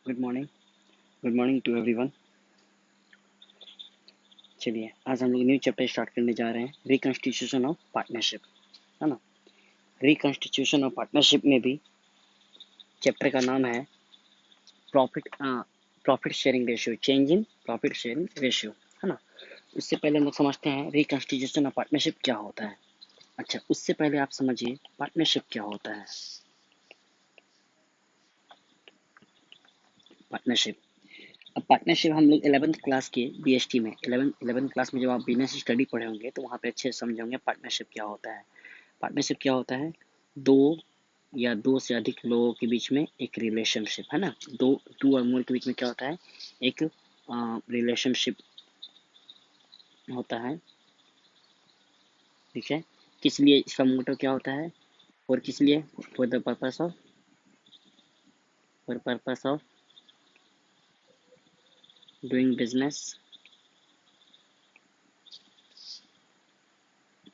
Good morning. Good morning to everyone. चलिए आज हम लोग न्यू चैप्टर स्टार्ट करने जा रहे हैं, रिकॉन्स्टिट्यूशन ऑफ पार्टनरशिप, है ना। रिकॉन्स्टिट्यूशन ऑफ पार्टनरशिप में भी चैप्टर का नाम है profit sharing ratio, change in profit sharing ratio, है ना। उससे पहले हम लोग समझते हैं रिकॉन्स्टिट्यूशन ऑफ पार्टनरशिप क्या होता है। अच्छा, उससे पहले आप समझिए पार्टनरशिप क्या होता है। पार्टनरशिप, अब पार्टनरशिप हम लोग 11th क्लास के बीएसटी में 11th क्लास में जब आप बिजनेस स्टडी पढ़े होंगे तो वहाँ पे अच्छे से समझे होंगे पार्टनरशिप क्या होता है। पार्टनरशिप क्या होता है? दो या दो से अधिक लोगों के बीच में एक रिलेशनशिप, है ना। दो टू और मोर के बीच में क्या होता है? एक रिलेशनशिप होता है, ठीक है। किस लिए इसका मोटिव क्या होता है? और किस लिए? For the purpose of doing business,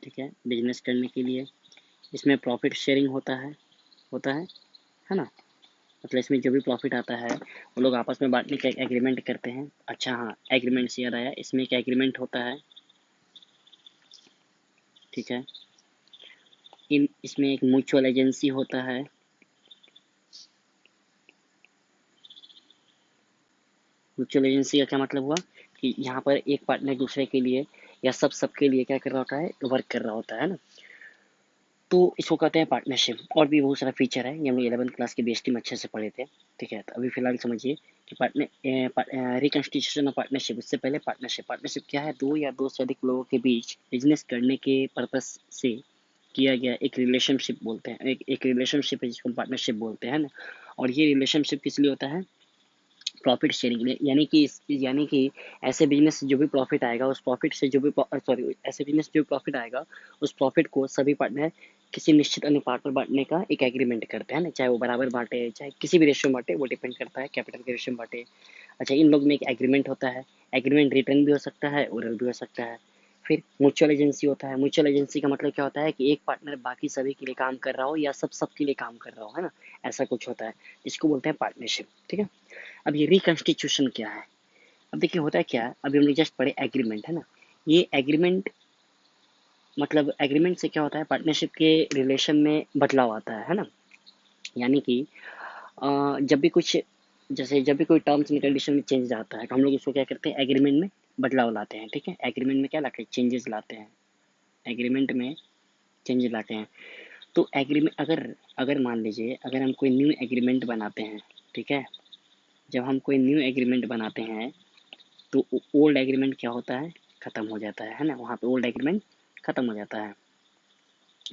ठीक है, बिजनेस करने के लिए। इसमें प्रॉफिट शेयरिंग होता है ना। मतलब इसमें जो भी प्रॉफिट आता है वो लोग आपस में बांटने का एग्रीमेंट करते हैं। अच्छा हाँ, एग्रीमेंट से याद आया, इसमें एक एग्रीमेंट होता है, ठीक है। इसमें एक म्यूचुअल एजेंसी होता है। म्यूचुअल एजेंसी का क्या मतलब हुआ कि यहाँ पर एक पार्टनर दूसरे के लिए या सबके लिए क्या कर रहा होता है? वर्क कर रहा होता है ना। तो इसको कहते हैं पार्टनरशिप। और भी बहुत सारा फीचर है, ये हम 11th क्लास के बेस्टी में अच्छे से पढ़े थे, ठीक है। तो अभी फिलहाल समझिए कि रिकॉन्स्टिट्यूशन ऑफ पार्टनरशिप। उससे पहले पार्टनरशिप क्या है? दो या दो से अधिक लोगों के बीच बिजनेस करने के पर्पस से किया गया एक रिलेशनशिप बोलते हैं। एक रिलेशनशिप है जिसको हम पार्टनरशिप बोलते हैं ना। और ये रिलेशनशिप किस लिए होता है? प्रॉफिट शेयरिंग के लिए, यानी कि ऐसे बिजनेस से जो भी प्रॉफिट आएगा उस प्रॉफिट से जो भी सॉरी ऐसे बिजनेस जो भी प्रॉफिट आएगा उस प्रॉफिट को सभी पार्टनर किसी निश्चित अनुपात में बांटने का एक एग्रीमेंट करते हैं ना। चाहे वो बराबर बांटे, चाहे किसी भी रेशियो में बांटे, वो डिपेंड करता है कैपिटल के रेशियो में बांटे। अच्छा, इन लोग में एक एग्रीमेंट होता है। एग्रीमेंट रिटर्न भी हो सकता है, ओरल भी हो सकता है। फिर म्यूचुअल एजेंसी होता है। म्यूचुअल एजेंसी का मतलब क्या होता है कि एक पार्टनर बाकी सभी के लिए काम कर रहा हो या सबके लिए काम कर रहा हो, है ना। ऐसा कुछ होता है, इसको बोलते हैं पार्टनरशिप, ठीक है। अब ये रिकॉन्स्टिट्यूशन क्या है? अब देखिए होता है क्या, अभी हमने जस्ट पढ़े एग्रीमेंट, है ना। ये एग्रीमेंट मतलब एग्रीमेंट से क्या होता है? पार्टनरशिप के रिलेशन में बदलाव आता है ना। यानी कि जब भी कुछ जैसे जब भी कोई टर्म्स एंड कंडीशन में चेंज आता है तो हम लोग इसको क्या करते हैं? एग्रीमेंट में बदलाव लाते हैं, ठीक है। एग्रीमेंट में क्या लाते हैं? चेंजेस लाते हैं। एग्रीमेंट में चेंज लाते हैं। तो एग्रीमेंट अगर अगर मान लीजिए अगर हम कोई न्यू एग्रीमेंट बनाते हैं, ठीक है। जब हम कोई न्यू एग्रीमेंट बनाते हैं तो ओल्ड एग्रीमेंट क्या होता है? खत्म हो जाता है ना। वहाँ पे ओल्ड एग्रीमेंट खत्म हो जाता है।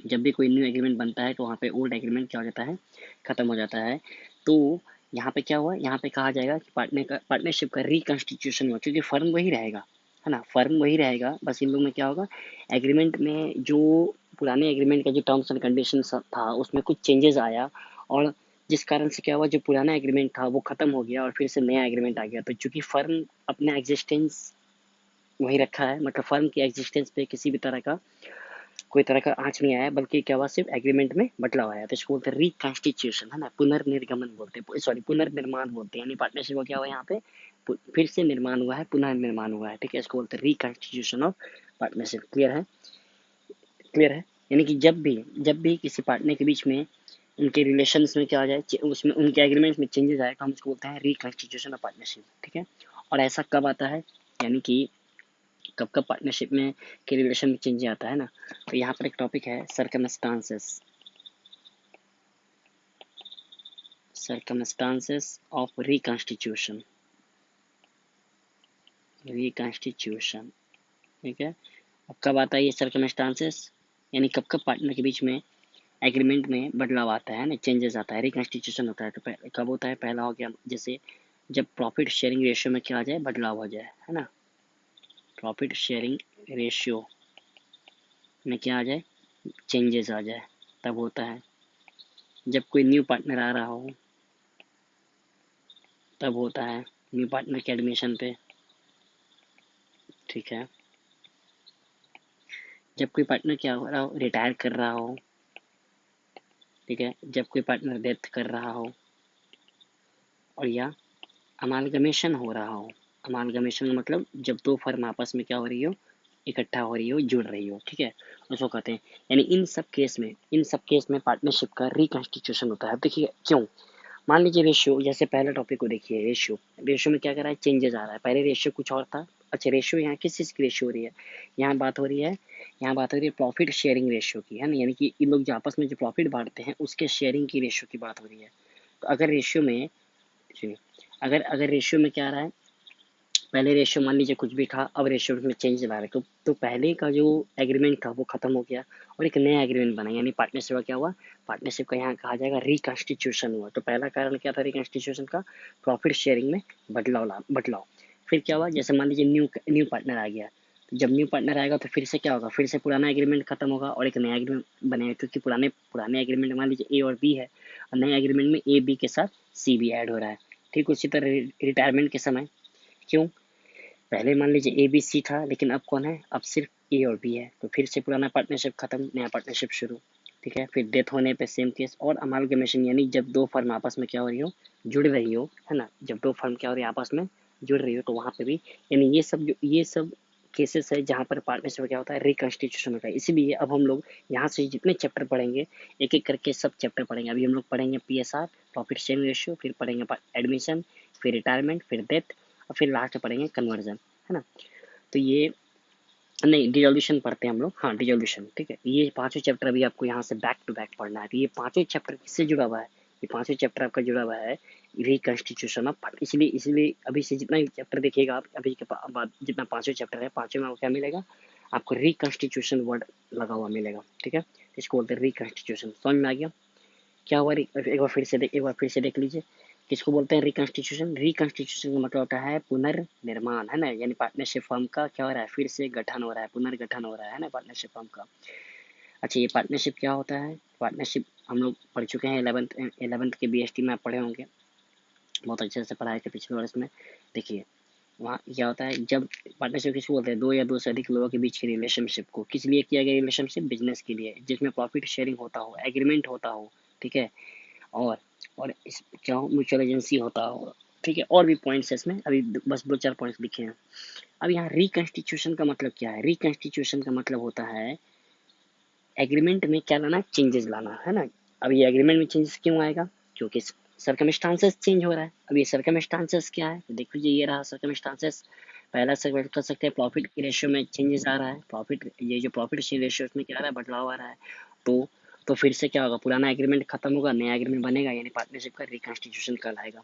जब भी कोई न्यू एग्रीमेंट बनता है तो वहाँ पे ओल्ड एग्रीमेंट क्या हो जाता है? खत्म हो जाता है। तो यहाँ पे क्या हुआ? यहाँ पे कहा जाएगा कि पार्टनरशिप का रिकॉन्स्टिट्यूशन हुआ, क्योंकि फर्म वही रहेगा, है ना। फर्म वही रहेगा, बस इन लोग में क्या होगा? एग्रीमेंट में जो पुराने एग्रीमेंट का जो टर्म्स एंड कंडीशन था उसमें कुछ चेंजेस आया, और जिस कारण से क्या हुआ, जो पुराना एग्रीमेंट था वो खत्म हो गया और फिर से नया एग्रीमेंट आ गया। तो चूंकि फर्म अपना एग्जिस्टेंस वही रखा है, मतलब फर्म की एग्जिस्टेंस पे किसी भी तरह का कोई तरह का आँच नहीं आया, बल्कि क्या हुआ? सिर्फ एग्रीमेंट में बदलाव आया। तो इसको बोलते हैं रिकॉन्स्टिट्यूशन, है ना। पुनर्निर्गमन बोलते हैं, सॉरी पुनर्निर्माण बोलते हैं। यानी पार्टनरशिप का क्या हुआ यहाँ पे? फिर से निर्माण हुआ है, पुनर्निर्माण हुआ है, ठीक है। इसको बोलते हैं रिकॉन्स्टिट्यूशन ऑफ पार्टनरशिप। क्लियर है? क्लियर है। यानी कि जब भी किसी पार्टनर के बीच में उनके रिलेशंस में क्या आ जाए, उसमें उनके एग्रीमेंट्स में चेंजेस आए तो हम इसको बोलते हैं रिकॉन्स्टिट्यूशन ऑफ पार्टनरशिप, ठीक है। और ऐसा कब आता है? यानी कि कब कब पार्टनरशिप में के रिलेशन में चेंज आता है ना। तो यहाँ पर एक टॉपिक है सर्कमस्टांसेस ऑफ रिकॉन्स्टिट्यूशन, ठीक है। अब कब आता है ये सर्कमस्टांसेस? यानी कब कब पार्टनर के बीच में एग्रीमेंट में बदलाव आता है ना, चेंजेस आता है, रिकॉन्स्टिट्यूशन होता है। तो कब होता है? पहला हो गया जैसे जब प्रॉफिट शेयरिंग रेशियो में क्या आ जाए? बदलाव हो जाए, है ना। प्रॉफिट शेयरिंग रेशियो में क्या आ जाए? चेंजेस आ जाए, तब होता है। जब कोई न्यू पार्टनर आ रहा हो तब होता है, न्यू पार्टनर के एडमिशन पे, ठीक है। जब कोई पार्टनर क्या हो रहा हो? रिटायर कर रहा हो, ठीक है। जब कोई पार्टनर डेथ कर रहा हो, और या अमालगमेशन हो रहा हो। अमालगमेशन का मतलब जब दो फर्म आपस में क्या हो रही हो, इकट्ठा हो रही हो, जुड़ रही हो, ठीक है, उसको कहते हैं। यानी इन सब केस में पार्टनरशिप का रिकॉन्स्टिट्यूशन होता है। अब देखिए क्यों। मान लीजिए रेशियो, जैसे पहले टॉपिक को देखिए, रेशियो। रेशियो में क्या कर रहा है, चेंजेस आ रहा है। पहले रेशियो कुछ और था। अच्छा, रेशियो यहाँ किस चीज़ की रेशियो हो रही है, यहाँ बात हो रही है, यहाँ बात हो रही है प्रॉफिट शेयरिंग रेशियो की, है ना। यानी कि इन लोग जो आपस में जो प्रॉफिट बांटते हैं उसके शेयरिंग की रेशियो की बात हो रही है। तो अगर रेशियो में जी, अगर अगर रेशियो में क्या आ रहा है, पहले रेशियो मान लीजिए कुछ भी था, अब रेशियो में चेंज ला रहे, तो पहले का जो एग्रीमेंट था वो खत्म हो गया और एक नया एग्रीमेंट बना, यानी पार्टनरशिप का क्या हुआ, पार्टनरशिप का यहाँ कहा जाएगा रिकॉन्स्टिट्यूशन हुआ। तो पहला कारण क्या था रिकॉन्स्टिट्यूशन का, प्रॉफिट शेयरिंग में बदलाव। फिर क्या हुआ, जैसे मान लीजिए न्यू पार्टनर आ गया, तो जब न्यू पार्टनर आएगा तो फिर से क्या होगा, फिर से पुराना एग्रीमेंट खत्म होगा और एक नया एग्रीमेंट बनेगा, क्योंकि पुराने पुराने एग्रीमेंट मान लीजिए ए और बी है, और नए एग्रीमेंट में ए बी के साथ सी भी ऐड हो रहा है। ठीक उसी तरह रिटायरमेंट के समय, क्यों, पहले मान लीजिए ए बी सी था, लेकिन अब कौन है, अब सिर्फ ए और बी है, तो फिर से पुराना पार्टनरशिप खत्म, नया पार्टनरशिप शुरू। ठीक है, फिर डेथ होने पे सेम केस। और अमालगमेशन यानी जब दो फर्म आपस में क्या हो रही हो, जुड़ रही हो, है ना, जब दो फर्म क्या हो रही है आपस में जुड़ रही हो, तो वहाँ पे भी, यानी ये सब केसेस है जहाँ पर पार्टनरशिप क्या होता है, रिकॉन्स्टिट्यूशन होता है। इसीलिए अब हम लोग यहाँ से जितने चैप्टर पढ़ेंगे, एक एक करके सब चैप्टर पढ़ेंगे। अभी हम लोग पढ़ेंगे PSR, प्रॉफिट शेयरिंग रेशियो, फिर पढ़ेंगे एडमिशन, फिर रिटायरमेंट, फिर डेथ, और फिर लास्ट में पढ़ेंगे कन्वर्जन, है ना। तो ये नहीं, डिसोल्यूशन पढ़ते हैं हम लोग, हाँ डिसोल्यूशन, ठीक है। ये पांचों चैप्टर अभी आपको यहाँ से बैक टू बैक पढ़ना है। तो ये पांचों चैप्टर किससे जुड़ा हुआ है, ये पांचों चैप्टर आपका जुड़ा हुआ है रिकॉन्स्टिट्यूशन ऑफ पार्ट। इसलिए अभी से जितना चैप्टर देखिएगा आप, अभी के बाद जितना पांचों चैप्टर है, पांचों में आपको क्या मिलेगा, आपको रिकॉन्स्टिट्यूशन वर्ड लगा हुआ मिलेगा, ठीक है। इसको बोलते हैं रिकॉन्स्टिट्यूशन। समझ में आ गया क्या हुआ, एक बार फिर से देख लीजिए। किसको बोलते हैं रिकॉन्स्टिट्यूशन, रिकॉन्स्टिट्यूशन का मतलब होता है पुनर्निर्माण, है ना। यानी पार्टनरशिप फर्म का क्या हो रहा है, फिर से गठन हो रहा है, पुनर्गठन हो रहा है ना, पार्टनरशिप फर्म का। अच्छा, ये पार्टनरशिप क्या होता है, पार्टनरशिप हम लोग पढ़ चुके हैं 11th के BST में आप पढ़े होंगे, बहुत अच्छे से पढ़ाए थे पिछले वर्ष में। देखिए वहाँ क्या होता है, जब पार्टनरशिप किसको बोलते हैं, दो या दो से अधिक लोगों के बीच की रिलेशनशिप को, किस लिए किया गया रिलेशनशिप, बिजनेस के लिए, जिसमें प्रॉफिट शेयरिंग होता हो, एग्रीमेंट होता हो, ठीक है, और इस क्या हो, म्यूचुअल एजेंसी होता हो, ठीक है। और भी पॉइंट्स है इसमें, अभी बस दो चार पॉइंट्स लिखे हैं। अब यहाँ रिकॉन्स्टिट्यूशन का मतलब क्या है, रिकॉन्स्टिट्यूशन का मतलब होता है एग्रीमेंट में क्या लाना, चेंजेस लाना, है ना। अब ये एग्रीमेंट में चेंजेस क्यों आएगा, क्योंकि सर्कमस्टांसेस चेंज हो रहा है। अब ये सर्कमस्टांसेस क्या है, तो देख लीजिए, ये रहा सर्कमस्टांसेस। पहला सर्कल कर सकते हैं, प्रॉफिट की रेशियो में चेंजेस आ रहा है, ये जो प्रॉफिट शेयर रेशियो उसमें क्या आ रहा है, बदलाव आ रहा है। तो फिर से क्या होगा, पुराना एग्रीमेंट खत्म होगा, नया एग्रीमेंट बनेगा, यानी पार्टनरशिप का रिकॉन्स्टिट्यूशन कहलाएगा।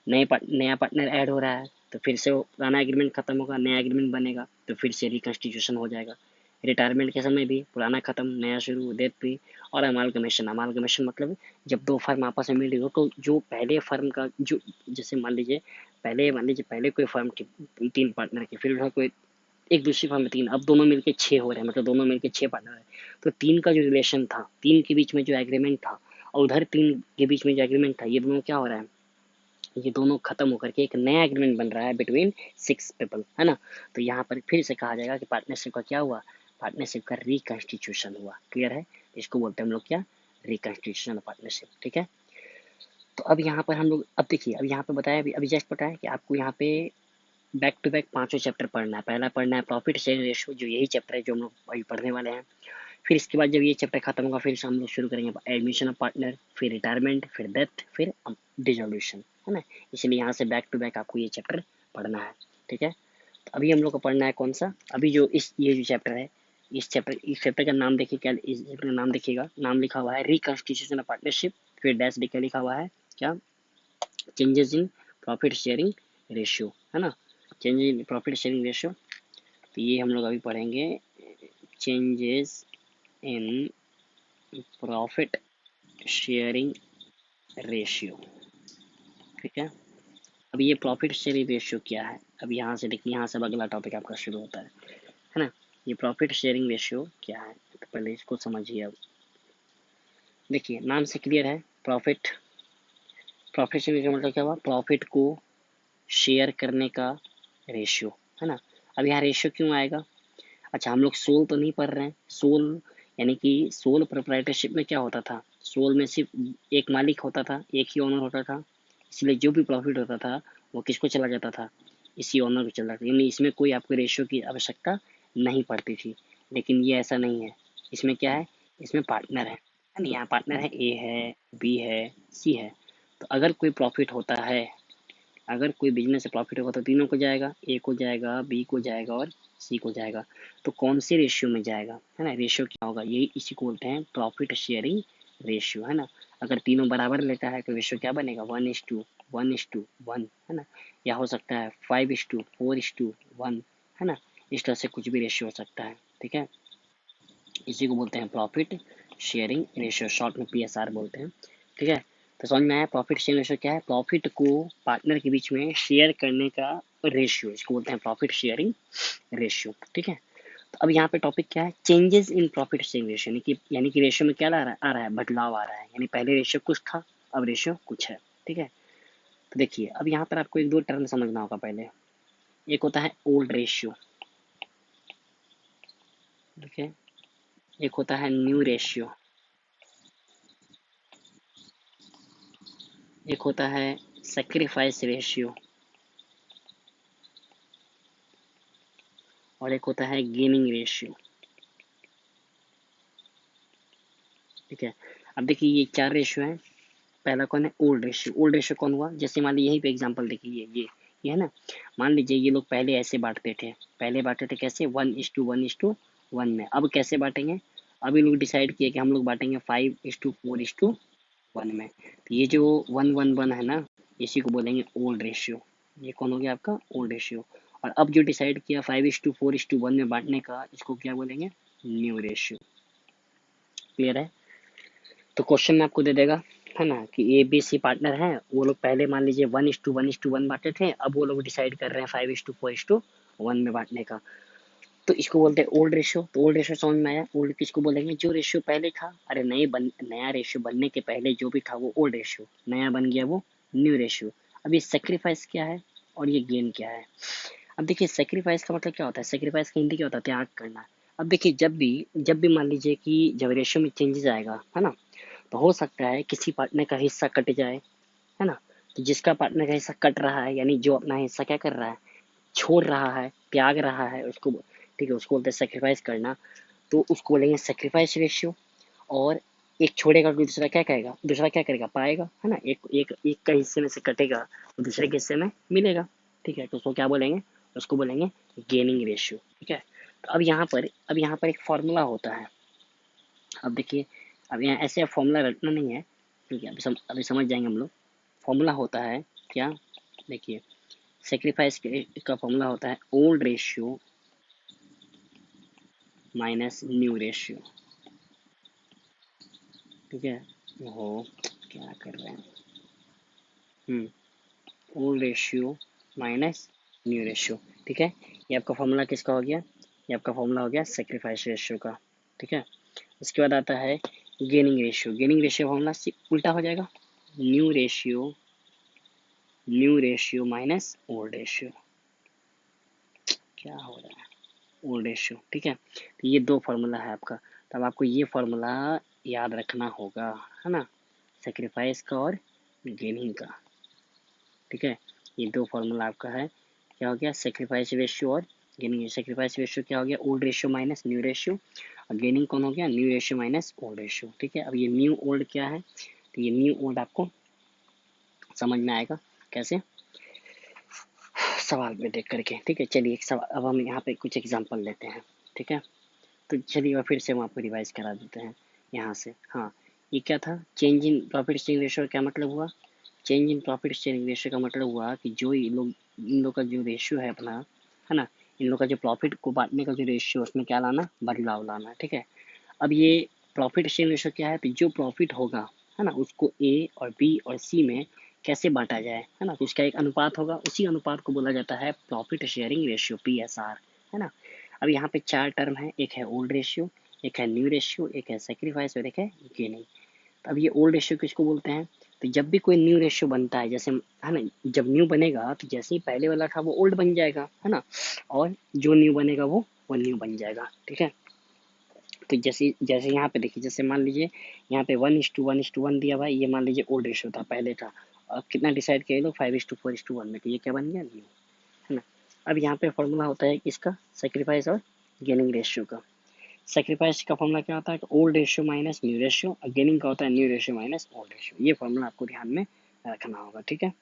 नया पार्टनर ऐड हो रहा है, तो फिर से वो पुराना एग्रीमेंट खत्म होगा, नया एग्रीमेंट बनेगा, तो फिर से रिकॉन्स्टिट्यूशन हो जाएगा। रिटायरमेंट के समय भी पुराना खत्म, नया शुरू, डेथ भी। और अमालगमेशन मतलब जब दो फर्म आपस में मिली हो, तो जो पहले फर्म का जो, जैसे मान लीजिए पहले कोई फर्म थी, 3 पार्टनर की, फिर उधर कोई एक दूसरी फर्म में 3, अब दोनों मिलके 6 हो रहे हैं, मतलब दोनों मिलके 6 पार्टनर है। तो 3 का जो रिलेशन था, 3 के बीच में जो एग्रीमेंट था, और उधर 3 के बीच में जो एग्रीमेंट था, ये दोनों क्या हो रहा है, ये दोनों खत्म होकर के एक नया एग्रीमेंट बन रहा है बिटवीन 6 पीपल, है ना। तो यहाँ पर फिर से कहा जाएगा कि पार्टनरशिप का क्या हुआ, पार्टनरशिप का रिकॉन्स्टिट्यूशन हुआ। क्लियर है, इसको बोलते हैं हम लोग क्या, रिकॉन्स्टिट्यूशन पार्टनरशिप, ठीक है। तो अब यहाँ पर हम लोग, अब देखिए, अब यहाँ पे बताया, अभी जस्ट बताया कि आपको यहाँ पे बैक टू बैक पांचों चैप्टर पढ़ना है। पहला पढ़ना है प्रॉफिट शेयर रेशियो, जो यही चैप्टर है जो हम लोग अभी पढ़ने वाले हैं। फिर इसके बाद जब ये चैप्टर खत्म होगा, फिर से हम लोग शुरू करेंगे एडमिशन ऑफ पार्टनर, फिर रिटायरमेंट, फिर डेथ, फिर डिसोल्यूशन, है ना। इसलिए यहाँ से बैक टू बैक आपको ये चैप्टर पढ़ना है, ठीक है। तो अभी हम लोग को पढ़ना है कौन सा, अभी जो ये जो चैप्टर है, इस चैप्टर का नाम देखिए, क्या इस चैप्टर का नाम देखिएगा, नाम लिखा हुआ है रिकॉन्स्टिट्यूशन ऑफ पार्टनरशिप, फिर डैश लिखा हुआ है क्या, changes in profit sharing ratio, है ना, change in profit sharing ratio. तो ये हम लोग अभी पढ़ेंगे, changes in profit sharing ratio, ठीक है। अब ये प्रॉफिट शेयरिंग रेशियो क्या है, अब यहाँ से देखिए, यहाँ से अगला टॉपिक आपका शुरू होता है ना। ये प्रॉफिट शेयरिंग रेशियो क्या है, तो पहले इसको समझिए। अब देखिए, नाम से क्लियर है, प्रॉफिट शेयरिंग का मतलब क्या हुआ, प्रॉफिट को शेयर करने का रेशियो, है ना। अब यहाँ रेशियो क्यों आएगा, अच्छा हम लोग सोल तो नहीं पढ़ रहे हैं, सोल यानी कि सोल प्रोप्राइटरशिप में क्या होता था, सोल में सिर्फ एक मालिक होता था, एक ही ओनर होता था, इसलिए जो भी प्रॉफिट होता था वो किसको चला जाता था, इसी ओनर को चला जाता, यानी इसमें कोई आपको रेशियो की आवश्यकता नहीं पड़ती थी। लेकिन ये ऐसा नहीं है, इसमें क्या है, इसमें पार्टनर है ना, यहाँ पार्टनर है, ए है, बी है, सी है। तो अगर कोई प्रॉफिट होता है, अगर कोई बिजनेस से प्रॉफिट होगा तो तीनों को जाएगा, ए को जाएगा, बी को जाएगा और सी को जाएगा। तो कौन से रेशियो में जाएगा, है ना, रेशियो क्या होगा, यही इसी को बोलते हैं प्रॉफिट शेयरिंग रेशियो, है ना। अगर तीनों बराबर लेता है तो रेशियो क्या बनेगा, 1:1:1, है ना, या हो सकता है 5:4:1, है ना। इस तरह से कुछ भी रेशियो हो सकता है, ठीक है। इसी को बोलते हैं प्रॉफिट शेयरिंग रेशियो, शॉर्ट में PSR बोलते हैं, ठीक है। तो समझ में आया प्रॉफिट शेयरिंग रेशियो क्या है, प्रॉफिट को पार्टनर के बीच में शेयर करने का रेशियो, इसको बोलते हैं प्रॉफिट शेयरिंग रेशियो, ठीक है। तो अब यहाँ पे टॉपिक क्या है, changes in profit sharing ratio, यानी कि रेशियो में क्या आ रहा है, बदलाव आ रहा है, यानी पहले रेशियो कुछ था, अब रेशियो कुछ है, ठीक है। तो देखिए अब यहाँ पर आपको एक दो टर्म समझना होगा पहले। एक होता है ओल्ड रेशियो, ठीक है, एक होता है न्यू रेशियो, एक होता है सेक्रीफाइस रेशियो, और एक होता है गेनिंग रेशियो, ठीक है। अब देखिए ये चार रेशियो हैं। पहला कौन है, ओल्ड रेशियो। ओल्ड रेशियो कौन हुआ, जैसे मान लीजिए यहीं पे एग्जांपल देखिए, ये है ना, मान लीजिए ये लोग पहले ऐसे बांटते थे, पहले बांटते थे कैसे, 1:1:1 में। अब कैसे बांटेंगे, अभी लोग डिसाइड किए कि हम लोग बांटेंगे 5:4:1 में। तो ये जो 1:1:1 है ना, इसी को बोलेंगे ओल्ड रेशियो। ये कौन हो गया आपका, ओल्ड रेशियो। और अब जो डिसाइड किया 5:4:1 में बांटने का, इसको क्या बोलेंगे, न्यू रेशियो। क्लियर है। तो क्वेश्चन में आपको दे देगा, है ना, कि ABC पार्टनर हैं, वो लोग पहले मान लीजिए 1:1:1 बांटे थे, अब वो लोग डिसाइड कर रहे हैं 5:4:1 में बांटने का। तो इसको बोलते हैं ओल्ड रेशियो। तो ओल्ड रेशियो समझ में आया, ओल्ड किसको बोलेंगे, जो रेशियो पहले था, अरे नया रेशियो बनने के पहले जो भी था वो ओल्ड रेशियो, नया बन गया वो न्यू रेशियो। अब ये सेक्रीफाइस क्या है और ये गेन क्या है। अब देखिए सेक्रीफाइस का मतलब क्या होता है, सेक्रीफाइस का हिंदी क्या होता है, त्याग करना। अब देखिए जब भी मान लीजिए कि जब रेशियो में चेंजेस आएगा, है ना, तो हो सकता है किसी पार्टनर का हिस्सा कट जाए, है ना। तो जिसका पार्टनर का हिस्सा कट रहा है, यानी जो अपना हिस्सा क्या कर रहा है, छोड़ रहा है, त्याग रहा है उसको, ठीक है, उसको बोलते हैं सेक्रीफाइस करना। तो उसको बोलेंगे सेक्रीफाइस रेशियो। और एक छोड़ेगा तो दूसरा क्या करेगा, दूसरा क्या करेगा, पाएगा, है ना, एक का हिस्से में से कटेगा तो दूसरे के हिस्से में मिलेगा, ठीक है। तो उसको क्या बोलेंगे, उसको बोलेंगे गेनिंग रेशियो, ठीक है। तो अब यहाँ पर एक फॉर्मूला होता है। अब देखिए, अब यहाँ ऐसे फॉर्मूला रटना नहीं है, ठीक है, अभी समझ जाएंगे हम लोग। फॉर्मूला होता है क्या, देखिए सेक्रीफाइस का फॉर्मूला होता है old ratio minus new ratio, ठीक है। हो, क्या कर रहे हैं, old ratio minus new ratio, ठीक है। ये आपका फॉर्मूला किसका हो गया, ये आपका फॉर्मूला हो गया सेक्रीफाइस रेशियो का, ठीक है। उसके बाद आता है gaining ratio. Gaining ratio formula उल्टा हो जाएगा, new ratio minus old ratio. क्या हो रहा है, ओल्ड रेशियो, ठीक है। तो ये दो फार्मूला है आपका। तब आपको ये फार्मूला याद रखना होगा, है ना, सेक्रीफाइस का और गेनिंग का, ठीक है। ये दो फार्मूला आपका है, क्या हो गया, सेक्रीफाइस रेशियो और गेनिंग। सेक्रीफाइस रेशियो क्या हो गया, old ratio minus new ratio. और गेनिंग कौन हो गया, new ratio minus old ratio, ठीक है। अब ये न्यू ओल्ड क्या है, तो ये न्यू ओल्ड आपको समझ में आएगा कैसे, सवाल में देख करके, ठीक है। चलिए एक सवाल, अब हम यहाँ पे कुछ एग्जांपल लेते हैं, ठीक है। तो चलिए और फिर से हम आपको रिवाइज करा देते हैं यहाँ से। हाँ, ये क्या था, change in profit sharing ratio क्या मतलब हुआ, change in profit sharing ratio का मतलब हुआ कि जो इन लोग का जो रेशियो है अपना, है ना, इन लोग का जो प्रॉफिट को बांटने का जो रेशियो, उसमें क्या लाना, बदलाव लाना, ठीक है। अब ये प्रॉफिट शेयरिंग रेशियो क्या है, तो जो प्रॉफिट होगा, है ना, उसको ए और बी और सी में कैसे बांटा जाए, है ना, तो उसका एक अनुपात होगा, उसी अनुपात को बोला जाता है प्रॉफिट शेयरिंग रेशियो, PSR, है ना। अब यहाँ पे चार टर्म है, एक है ओल्ड रेशियो, एक है न्यू रेशियो, एक है सेक्रीफाइस और एक है गेनिंग। तो अब ये ओल्ड रेशियो किसको बोलते हैं, तो जब भी कोई न्यू रेशियो बनता है, जैसे, है ना, जब न्यू बनेगा तो जैसे ही पहले वाला था वो ओल्ड बन जाएगा, है ना, और जो न्यू बनेगा वो न्यू बन जाएगा, ठीक है। तो जैसे जैसे यहाँ पे देखिए, जैसे मान लीजिए यहाँ पे 1:1:1 दिया हुआ है, ये मान लीजिए ओल्ड रेशियो था पहले का, अब कितना डिसाइड किया ये लोग 5:4:1 में, तो ये क्या बन गया, न्यू, है ना। अब यहाँ पे फॉर्मूला होता है इसका सेक्रीफाइस और गेनिंग रेशियो का। सेक्रीफाइस का फॉर्मूला क्या होता है, old ratio minus new ratio, और गेनिंग का होता है new ratio minus old ratio. ये फॉर्मूला आपको ध्यान में रखना होगा, ठीक है।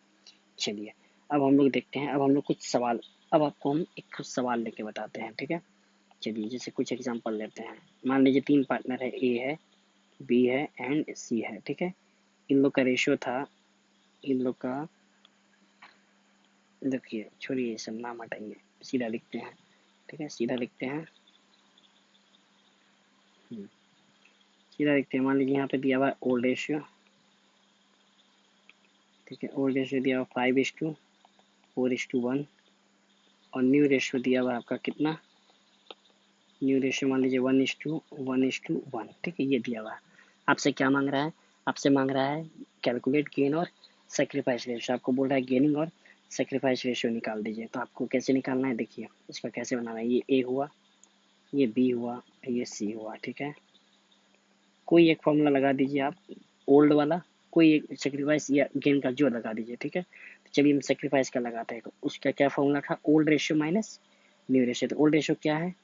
चलिए अब हम लोग देखते हैं, अब हम लोग कुछ सवाल, अब आपको हम एक कुछ सवाल लेके बताते हैं, ठीक है। चलिए जैसे कुछ एग्जांपल लेते हैं। मान लीजिए 3 पार्टनर है, ए है, बी है एंड सी है, ठीक है। इन लोग का रेशियो था, इन लोग का, देखिए छोड़िए ये सब, नाम हटाइए, सीधा लिखते हैं, ठीक है, सीधा लिखते हैं। सीधा लिखते हैं। मान लीजिए यहाँ पे दिया हुआ है ओल्ड रेशियो, ठीक है, ओल्ड रेशियो दिया हुआ 5:4:1, और न्यू रेशियो दिया हुआ है आपका कितना, न्यू रेशियो मान लीजिए 1:1:1, ठीक है, ये दिया हुआ है। आपसे क्या मांग रहा है, आपसे मांग रहा है कैलकुलेट गेन और सेक्रीफाइस रेशियो, आपको बोल रहा है गेनिंग और सेक्रीफाइस रेशियो निकाल दीजिए। तो आपको कैसे निकालना है, देखिए इसका कैसे बनाना है। ये ए हुआ, ये बी हुआ, ये सी हुआ, ठीक है। कोई एक फॉर्मूला लगा दीजिए आप, ओल्ड वाला, कोई एक सेक्रीफाइस या गेन का जो लगा दीजिए, ठीक है। तो चलिए हम सेक्रीफाइस का लगाते हैं। तो उसका क्या फॉर्मूला था, old ratio minus new ratio. तो ओल्ड रेशियो क्या है,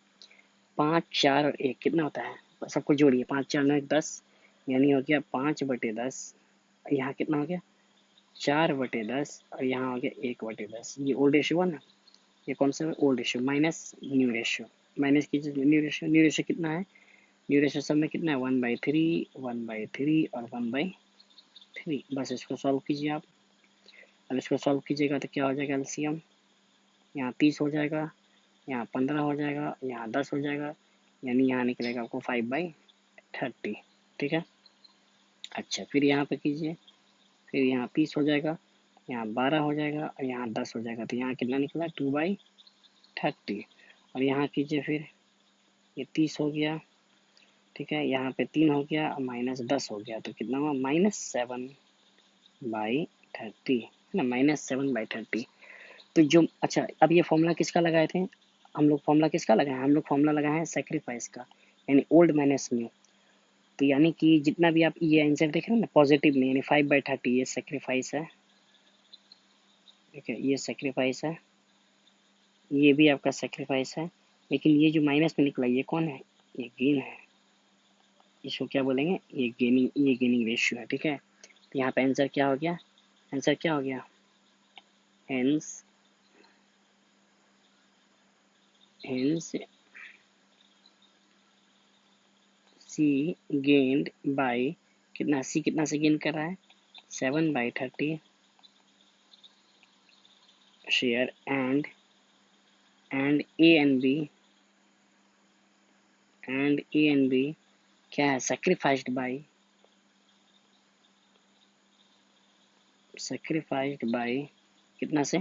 5, 4 और 1 कितना होता है, सबको जोड़िए, 5, 4, 9, 10, यानी हो गया 5/10। यहाँ कितना हो गया, 4/10, और यहाँ हो गया 1/10। ये ओल्ड रेशियो हुआ ना, ये कौन सा old ratio minus new ratio, minus कीजिए न्यू रेशियो। न्यू रेशियो कितना है, न्यू रेशियो सब में कितना है, 1/3, 1/3 और 1/3। बस इसको सॉल्व कीजिए आप। अब इसको सॉल्व कीजिएगा तो क्या हो जाएगा, एलसीएम यहाँ 30 हो जाएगा, यहाँ 15 हो जाएगा, यहाँ 10 हो जाएगा, यानी यहाँ निकलेगा आपको 5/30, ठीक है। अच्छा फिर यहाँ पे कीजिए, फिर यहाँ 30 हो जाएगा, यहाँ 12 हो जाएगा, और यहाँ 10 हो जाएगा, तो यहाँ कितना निकला 2/30। और यहाँ कीजिए फिर, ये 30 हो गया, ठीक है, यहाँ पे 3 हो गया और -10 हो गया, तो कितना हुआ -7/30, है ना, -7/30। तो जो, अच्छा अब ये फॉर्मूला किसका लगाए थे हम लोग, फॉर्मूला किसका लगाए हैं हम लोग, फॉर्मूला लगाए हैं सेक्रीफाइस का, यानी ओल्ड माइनस न्यू। तो यानी कि जितना भी आप ये आंसर देख रहे हैं ना पॉजिटिव में, यानी 5/30 ये सेक्रीफाइस है, ठीक है, ये सेक्रीफाइस है, ये भी आपका सेक्रीफाइस है, लेकिन ये जो माइनस में निकला ये कौन है, ये गेन है, इसको क्या बोलेंगे, ये गेनिंग रेशियो है, ठीक है। तो यहाँ पे आंसर क्या हो गया, आंसर क्या हो गया, hence hence C gained by कितना, सी कितना से गेन कर रहा है, 7/30 share, and A and B क्या है, सेक्रीफाइस्ड बाय कितना से,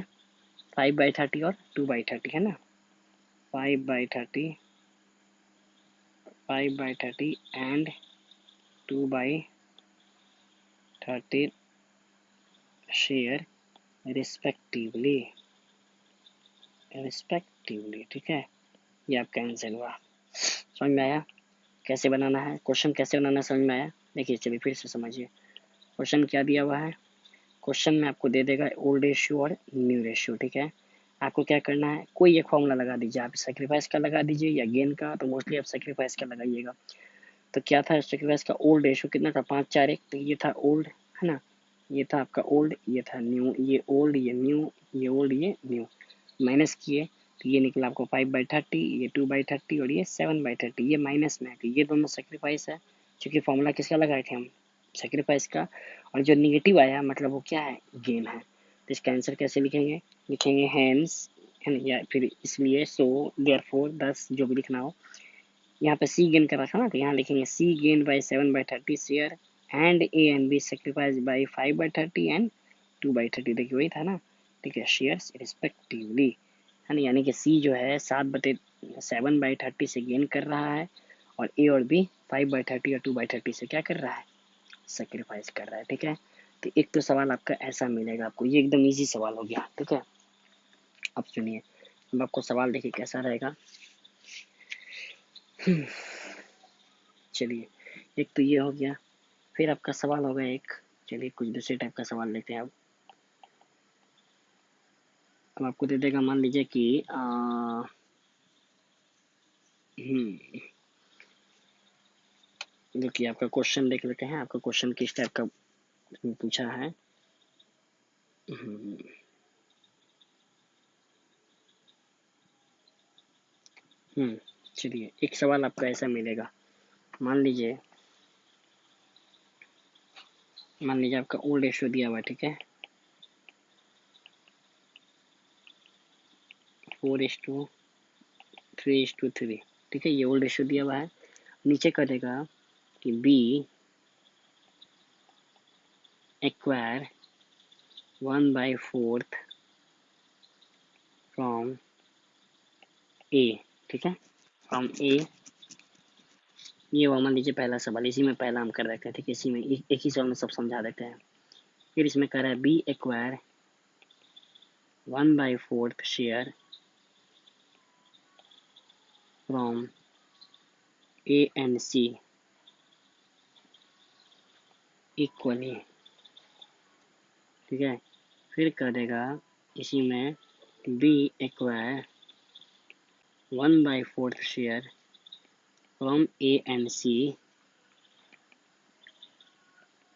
5/30 और 2/30, है ना, 5/30 एंड 2/30 शेयर रिस्पेक्टिवली, ठीक है। ये आपका आंसर हुआ, समझ में आया कैसे बनाना है, क्वेश्चन कैसे बनाना है समझ में आया। देखिए चलिए फिर से समझिए, क्वेश्चन क्या दिया हुआ है, क्वेश्चन में आपको दे देगा ओल्ड रेशियो और न्यू रेशियो, ठीक है। आपको क्या करना है, कोई एक फॉर्मूला लगा दीजिए, आप सेक्रीफाइस का लगा दीजिए या गेन का, तो मोस्टली आप सेक्रीफाइस का लगाइएगा। तो क्या था सेक्रीफाइस का, ओल्ड रेशियो कितना था, 5, 4, 1, तो ये था ओल्ड, है ना, ये था आपका ओल्ड, ये था न्यू, ये ओल्ड, ये न्यू, ये ओल्ड, ये न्यू, माइनस किए तो ये निकला आपको 5/30, ये 2/30 और ये 7/30, ये माइनस में है, तो ये दोनों सेक्रीफाइस है, क्योंकि फॉर्मूला किसका लगाए थे हम, सेक्रीफाइस का। और जो निगेटिव आया मतलब वो क्या है, गेन है। तो इसका आंसर कैसे लिखेंगे, लिखेंगे हैंस, या फिर इसलिए, सो, देयरफॉर, दस, जो भी लिखना हो। यहाँ पे सी गेन करा था ना, तो यहाँ लिखेंगे C gain by 7/30 share, and A and B sacrifice by 5/30 and 2/30, देखिए वही था ना, ठीक है, शेयर्स रिस्पेक्टिवली, है ना, यानी कि सी जो है 7/30 से गेन कर रहा है, और ए और बी 5/30 और 2/30 से क्या कर रहा है, सेक्रीफाइस कर रहा है, ठीक है। तो एक तो सवाल आपका ऐसा मिलेगा आपको, ये एकदम इजी सवाल हो गया, ठीक है। अब सुनिए, अब आपको सवाल देखिए कैसा रहेगा। चलिए एक तो ये हो गया। फिर आपका सवाल होगा एक, चलिए कुछ दूसरे टाइप का सवाल लेते हैं। अब आपको दे देगा, मान लीजिए कि देखिए आपका क्वेश्चन देख लेते हैं, आपका क्वेश्चन किस टाइप का पूछा है। चलिए एक सवाल आपका ऐसा मिलेगा, मान लीजिए आपका ओल्ड रेशियो दिया हुआ है, ठीक है, 4:3:3, ठीक है, ये ओल्ड रेशियो दिया हुआ है। नीचे कर देगा कि बी एक्वायर 1/4 फ्रॉम ए, ठीक है, फ्रॉम ए। ये हुआ मान लीजिए पहला सवाल, इसी में पहला हम कर देते हैं, ठीक है, इसी में एक ही सवाल में सब समझा देते हैं। फिर इसमें कह रहा है B acquire 1/4 share from A and C equally, ठीक है। फिर कर देगा इसी में B acquire 1/4 share from A and C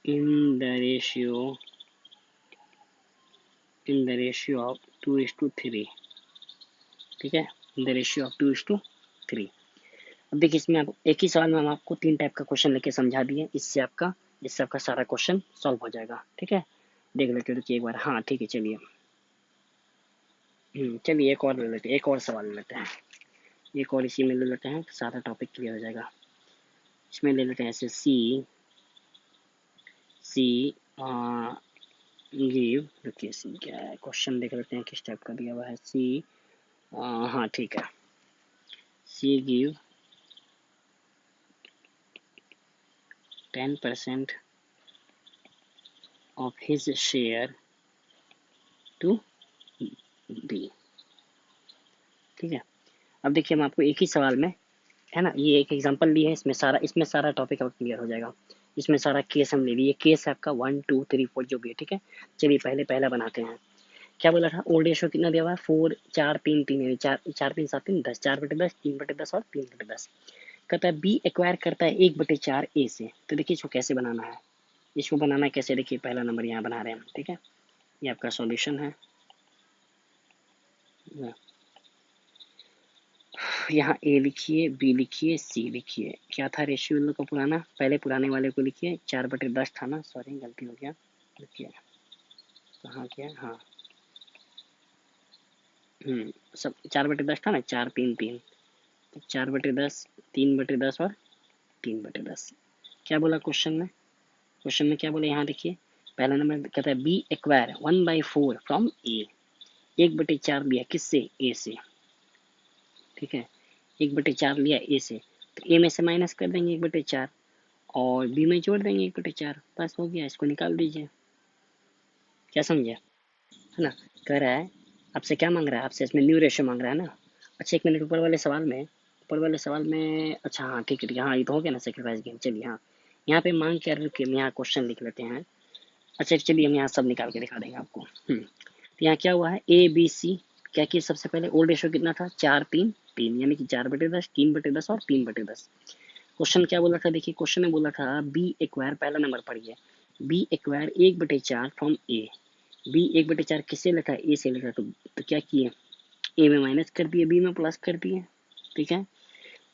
in the ratio of 2:3, ठीक है, in the ratio of 2:3। अब देखिए इसमें आप एक ही सवाल में हम आपको 3 टाइप का क्वेश्चन लेके समझा दिए, इससे आपका सारा क्वेश्चन सॉल्व हो जाएगा, ठीक है। देख लेते हैं एक बार, हाँ ठीक है, चलिए चलिए एक और ले लेते हैं, एक और सवाल ले लेते हैं, एक और इसी में ले लेते हैं, सारा टॉपिक क्लियर हो जाएगा। इसमें ले लेते हैं ऐसे सी गिव, देखिए सी क्या है, क्वेश्चन देख लेते हैं किस टाइप का दिया हुआ है। सी हाँ ठीक है, C give 10% of his share to B, ठीक है। अब देखिए हम आपको एक ही सवाल में, है ना, ये एक एग्जांपल ली है, इसमें सारा टॉपिक अब क्लियर हो जाएगा। इसमें सारा केस हम ले लिए, केस है आपका 1 2 3 4 जो भी है, ठीक है। चलिए पहला बनाते हैं। क्या बोला था, ओल्ड रेशियो कितना दिया हुआ है, 4 4 3 3, 4 3 7 3 10, 4/10, 3/10 और 3/10। कहता है बी एक्वायर करता है 1/4 ए से। तो देखिए इसको कैसे बनाना है, इसको बनाना कैसे, देखिए पहला नंबर यहाँ बना रहे हैं हम, ठीक है, ये आपका सॉल्यूशन है। यहाँ ए लिखिए, बी लिखिए, सी लिखिए। क्या था रेशियो इन लोग का पुराना, पहले पुराने वाले को लिखिए, 4/10 था ना, सॉरी गलती हो गया, लिखिए कहाँ गया, हाँ सब 4/10 था ना, 4 3 3, 4/10, 3/10 और 3/10। क्या बोला क्वेश्चन में, क्या बोला यहाँ देखिए, पहला नंबर कहता है बी एक्वायर 1/4 फ्रॉम ए, 1/4 लिया किससे, ए से, ठीक है, 1/4 लिया ए से, तो ए में से माइनस कर देंगे 1/4 और बी में जोड़ देंगे 1/4, बस हो गया, इसको निकाल दीजिए। क्या समझे, है ना। कह रहा है आपसे क्या मांग रहा है, आपसे इसमें न्यू रेशियो मांग रहा है ना। अच्छा एक मिनट, ऊपर वाले सवाल में, अच्छा हाँ ठीक है ठीक है, हाँ ये तो हो गया ना सेक्रीफाइस गेम। चलिए हाँ, यहाँ पे मांग क्या रुके, हम यहाँ क्वेश्चन लिख लेते हैं। अच्छा चलिए हम यहाँ सब निकाल के दिखा देंगे आपको। तो यहाँ क्या हुआ है, ए बी सी क्या किया, सबसे पहले ओल्ड रेशियो कितना था, 4 3 3, यानी कि 4/10, 3/10 और 3/10। क्वेश्चन क्या बोला था, देखिए क्वेश्चन ने बोला था बी एक्वायर, पहला नंबर पढ़िए, B acquire 1/4 from A. B 1/4 किससे लेता है, ए से लेता है, तो क्या किए, ए में माइनस कर दिए, बी में प्लस कर दिए, ठीक है।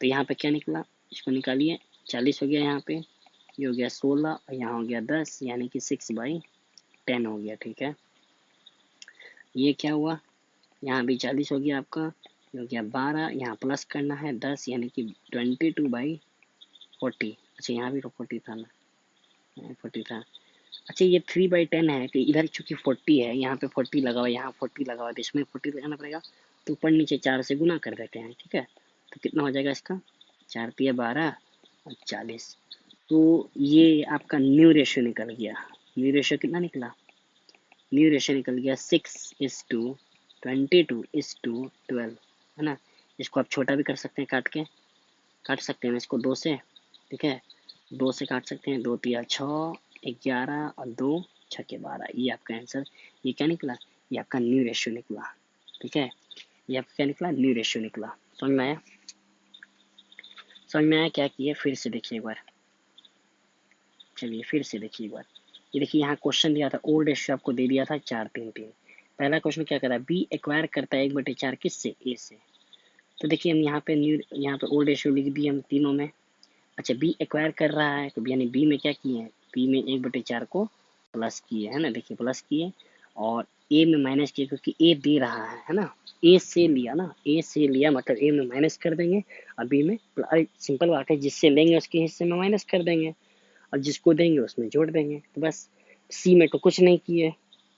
तो यहाँ पे क्या निकला, इसको निकालिए, 40 हो गया, यहाँ पे ये हो गया 16 और यहाँ हो गया 10, यानी कि 6/10 हो गया, ठीक है। ये क्या हुआ, यहाँ भी 40 हो गया आपका, ये हो गया 12, यहाँ प्लस करना है 10, यानी कि 22/40। अच्छा यहाँ भी तो 40 था ना, 40 था। अच्छा ये 3/10 है, तो इधर चूंकि 40 है, यहाँ पे 40 लगा हुआ, यहाँ 40 लगा हुआ, तो इसमें 40 लगाना पड़ेगा, तो ऊपर नीचे 4 से गुना कर देते हैं, ठीक है। तो कितना हो जाएगा इसका, 4×3=12 और 40। तो ये आपका न्यू रेशियो निकल गया। न्यू रेशियो कितना निकला, न्यू रेशियो निकल गया 6:22:12, है ना। इसको आप छोटा भी कर सकते हैं, काट सकते हैं इसको 2 से, ठीक है, 2 से काट सकते हैं, 2 तिया 6, 11 और 2 छक्के 12। ये आपका आंसर, ये क्या निकला, ये आपका न्यू रेशियो निकला। ठीक है, ये आपका क्या निकला, न्यू रेशियो निकला। समझ में आया, समझ में आया क्या किए, फिर से देखिए एक बार, चलिए फिर से देखिए एक बार। ये देखिए यहाँ क्वेश्चन दिया था, ओल्ड रेशियो आपको दे दिया था 4-3-3। पहला क्वेश्चन क्या करा, बी एक्वायर करता है 1/4 किससे, ए से। तो देखिए हम यहाँ पे न्यू, यहाँ पे ओल्ड रेशियो लिख दिए हम तीनों में। अच्छा, बी एक्वायर कर रहा है तो यानी बी में क्या किए हैं, बी में 1/4 को प्लस किए है ना, देखिए प्लस किए, और ए में माइनस किए क्योंकि ए दे रहा है ना, ए से लिया ना, ए से लिया मतलब ए में माइनस कर देंगे, और बी में सिंपल बात है, जिससे लेंगे उसके हिस्से में माइनस कर देंगे, और जिसको देंगे उसमें जोड़ देंगे। तो बस सी में तो कुछ नहीं किए।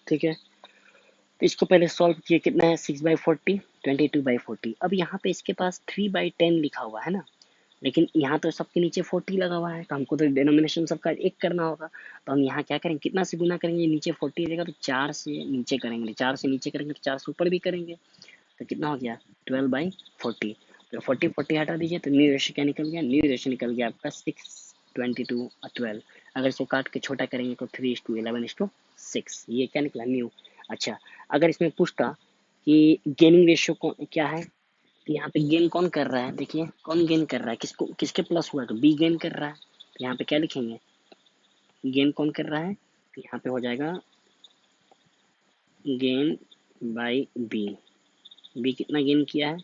ठीक है, तो इसको पहले सॉल्व किए, कितना है 6/40, 22/40। अब यहाँ पे इसके पास 3/10 लिखा हुआ है ना, लेकिन यहाँ तो सबके नीचे 40 लगा हुआ है, तो हमको तो डिनोमिनेशन सबका एक करना होगा। तो हम यहाँ क्या करेंगे, कितना से गुना करेंगे, नीचे 40 रहेगा तो 4 से नीचे करेंगे, 4 से नीचे करेंगे तो 4 से ऊपर भी करेंगे, तो कितना हो गया 12/40। तो 40 हटा दीजिए तो न्यू रेशियो क्या निकल गया, न्यू रेशियो निकल गया आपका 6, 22 और 12। अगर इसको काट के छोटा करेंगे तो 3:11:6, ये क्या निकला, न्यू। अच्छा, अगर इसमें पूछता कि गेनिंग रेशियो क्या है, तो यहाँ पे गेन कौन कर रहा है, देखिए कौन गेन कर रहा है, किसको, किसके प्लस हुआ है, तो बी गेन कर रहा है। तो यहाँ पे क्या लिखेंगे, गेन कौन कर रहा है, तो यहाँ पे हो जाएगा गेन बाई बी। बी कितना गेन किया है,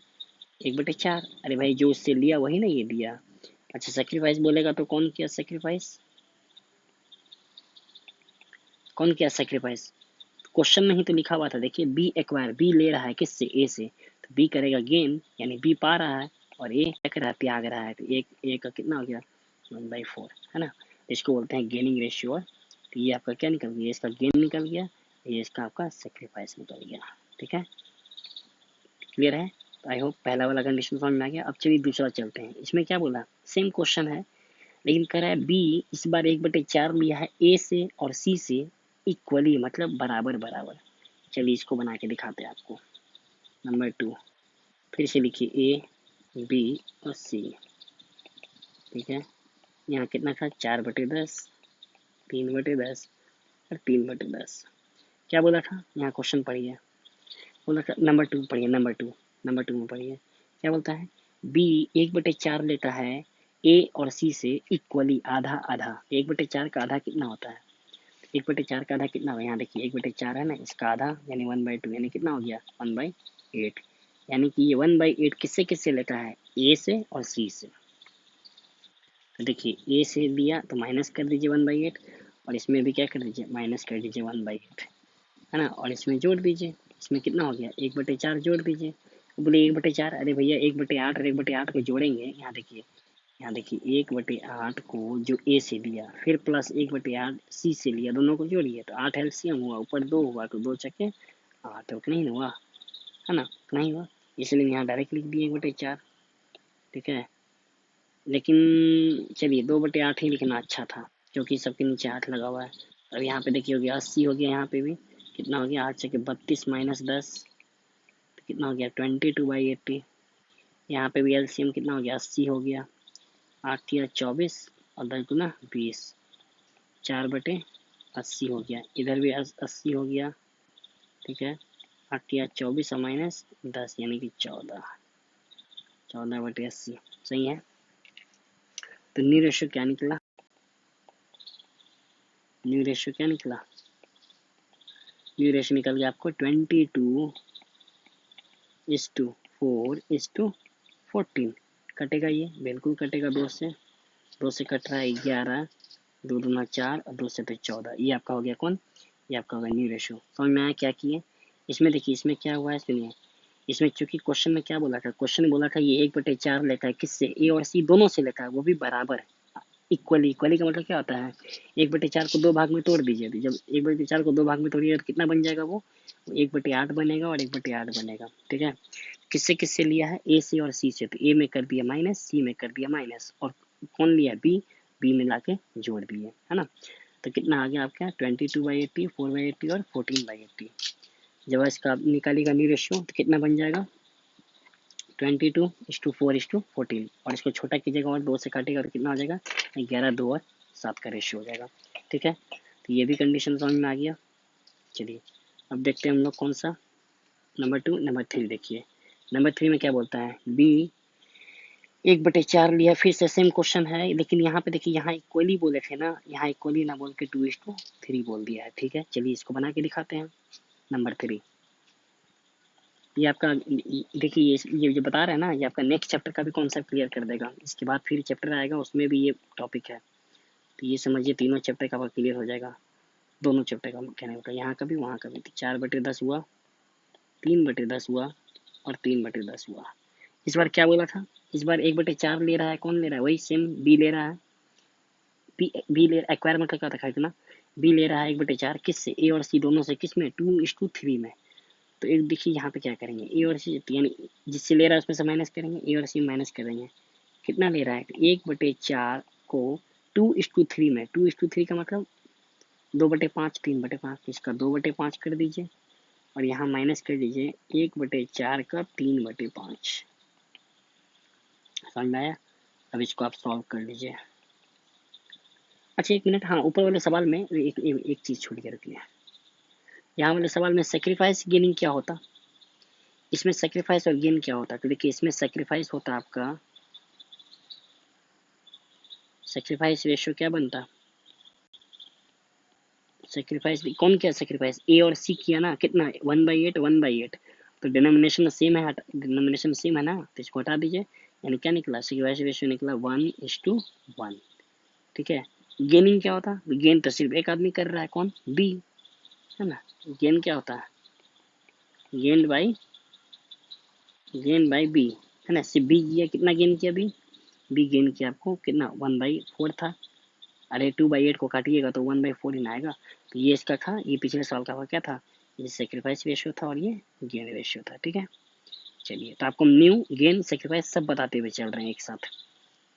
1/4। अरे भाई जो उससे लिया वही ना ये दिया। अच्छा, सेक्रीफाइस बोलेगा तो कौन किया सेक्रीफाइस, कौन किया सेक्रीफाइस, क्वेश्चन में ही तो लिखा हुआ था, देखिए बी एक्वायर, बी ले रहा है किससे, ए से, तो बी करेगा गेन, यानी बी पा रहा है, और ए क्या कर रहा है, त्याग रहा है, तो एक ए का कितना हो गया 1/4 है ना, इसको बोलते हैं गेनिंग रेशियो। तो ये आपका क्या निकल गया, इसका गेन निकल गया, ये इसका आपका सेक्रीफाइस निकल गया। ठीक है, क्लियर है, आई होप पहला वाला कंडीशन समझ में आ गया। अब चलिए दूसरा चलते हैं, इसमें क्या बोला, सेम क्वेश्चन है, लेकिन कह रहा है बी इस बार 1/4 लिया है ए से और सी से इक्वली, मतलब बराबर बराबर। चलिए इसको बना के दिखाते हैं आपको। नंबर 2, फिर से लिखिए ए बी और सी। ठीक है, यहाँ कितना था 4/10, 3/10 और 3/10। क्या बोला था, यहाँ क्वेश्चन पढ़िए, बोला था नंबर 2 पढ़िए, नंबर टू में पढ़िए, क्या बोलता है, बी 1/4 लेता है ए और सी से इक्वली, आधा आधा। 1/4 का आधा कितना होता है, 1/4 का आधा कितना होगा, यहाँ देखिए 1/4 है ना, इसका आधा यानी 1/2, यानी कितना हो गया 1/8। यानी कि ये 1/8 किससे किससे लेता है, ए से और सी से। तो देखिए ए से लिया तो माइनस कर दीजिए 1/8, और इसमें भी क्या कर दीजिए, माइनस कर दीजिए 1/8 है ना, और इसमें जोड़ दीजिए, इसमें कितना हो गया 1/4 जोड़ दीजिए। बोले 1/4, अरे भैया 1/8 और 1/8 को जोड़ेंगे, यहाँ देखिए, यहाँ देखिए 1/8 को जो ए से लिया, फिर प्लस 1/8 सी से लिया, दोनों को जोड़िए तो 8 एलसीएम हुआ, ऊपर 2 हुआ तो 2 चक्के 8, उतना ही हुआ है ना, उतना ही हुआ, इसलिए यहाँ डायरेक्ट लिख दिए 1/4। ठीक है, लेकिन चलिए 2/8 ही लिखना अच्छा था, क्योंकि सबके नीचे 8 लगा हुआ है। अब यहाँ पे देखिए हो गया 80 हो गया, यहाँ पे भी कितना हो गया 8 चक्के 32 माइनस 10, तो कितना हो गया 22/80। यहाँ पे भी एलसीएम कितना हो गया 80 हो गया, 8 या 24 और 10 गुना 20, 4/80 हो गया, इधर भी 80 हो गया। ठीक है, 8 या 24 और माइनस 10 यानी कि 14, 14/80 सही है। तो न्यू रेशियो क्या निकला, न्यू रेशियो क्या निकला, न्यू रेशियो निकल गया आपको 22:4:14। कटेगा, ये बिल्कुल कटेगा, 2 से कट रहा है 11, 2 दूना 4 और 2 से तो 14। ये आपका हो गया कौन, ये आपका होगा न्यू रेशियो। समझ में आया क्या किए, इसमें देखिए इसमें क्या हुआ है, सुनिए, इसमें चूंकि क्वेश्चन में क्या बोला था, क्वेश्चन बोला था ये 1/4 लेता है किससे, ए और सी दोनों से लेता है, वो भी बराबर इक्वली। इक्वली का मतलब क्या होता है, 1/4 को 2 भाग में तोड़ दीजिए, तो जब 1/4 को 2 भाग में तोड़िए तो कितना बन जाएगा, वो 1/8 बनेगा और 1/8 बनेगा। ठीक है, किससे किससे लिया है, ए से और सी से, तो ए में कर दिया माइनस, सी में कर दिया माइनस, और कौन लिया बी, बी में ला के जोड़ दिए है ना। तो कितना आ गया आपका 22/80, 4/80 और 14/80। जब इसका आप निकालिएगा न्यू रेशियो तो कितना बन जाएगा 22:4:14 और इसको छोटा कीजिएगा और 2 से काटिएगा और कितना हो जाएगा 11, 2 और 7 का रेशियो हो जाएगा। ठीक है, तो ये भी कंडीशन समझ में आ गया। चलिए अब देखते हैं हम लोग कौन सा नंबर 2 नंबर 3 देखिए। नंबर 3 में क्या बोलता है, बी 1/4 लिया, फिर से सेम क्वेश्चन है, लेकिन यहाँ पे देखिए यहाँ इक्वली बोले थे ना, यहाँ इक्वली ना बोल के 2:3 बोल दिया है। ठीक है, चलिए इसको बना के दिखाते हैं। नंबर 3 ये आपका देखिए ये जो बता रहा है ना, ये आपका नेक्स्ट चैप्टर का भी कॉन्सेप्ट क्लियर कर देगा। इसके बाद फिर चैप्टर आएगा उसमें भी ये टॉपिक है, तो ये समझिए तीनों चैप्टर का क्लियर हो जाएगा, दोनों चैप्टर का कहने का, यहाँ का भी वहाँ का भी। 4/10 हुआ, 3/10 हुआ और 3/10 हुआ। इस बार क्या बोला था, इस बार 1/4 ले रहा है, कौन ले रहा है, वही सेम बी ले रहा है। बी ले एक्वायर मतलब क्या था खरीदना, बी ले रहा है 1/4 किससे, ए और सी दोनों से, किस में 2:3 में। तो एक देखिए यहाँ पे क्या करेंगे, ए और सी यानी जिससे ले रहा है उसमें से माइनस करेंगे, ए और सी माइनस करेंगे, कितना ले रहा है 1/4 को 2:3 में, 2:3 का मतलब 2/5, 3/5, इसका 2/5 कर दीजिए और यहाँ माइनस कर दीजिए 1/4 का 3/5। समझ में आया, अब इसको आप सॉल्व कर लीजिए। अच्छा एक मिनट, हाँ ऊपर वाले सवाल में एक चीज़ छूट के रखिए, यहाँ वाले सवाल में सेक्रीफाइस गेनिंग क्या होता, इसमें सेक्रीफाइस और गेन क्या होता है, तो देखिए इसमें सेक्रीफाइस होता आपका, सेक्रीफाइस रेशियो क्या बनता, सेक्रीफाइस कौन किया, सेक्रीफाइस ए और सी किया ना, कितना 1/8 1/8, तो डिनोमिनेशन सेम है, डिनोमिनेशन सेम है ना, तो इसको हटा दीजिए, यानी क्या निकला, सेक्रीफाइस रेशियो निकला 1:1। ठीक है, गेनिंग क्या होता, गेन तो सिर्फ एक आदमी कर रहा है, कौन, बी, है ना। गेन क्या होता है, गेन बाई बी, है ना, सिर्फ बी किया, कितना गेन किया बी गेन किया आपको कितना 1/4 था, अरे 2/8 को काटिएगा तो 1/4 ही ना आएगा, तो ये इसका था, ये पिछले साल का क्या था, ये सेक्रीफाइस रेशियो था और ये गेन रेशियो था। ठीक है, चलिए तो आपको न्यू गेन सेक्रीफाइस सब बताते हुए चल रहे हैं एक साथ।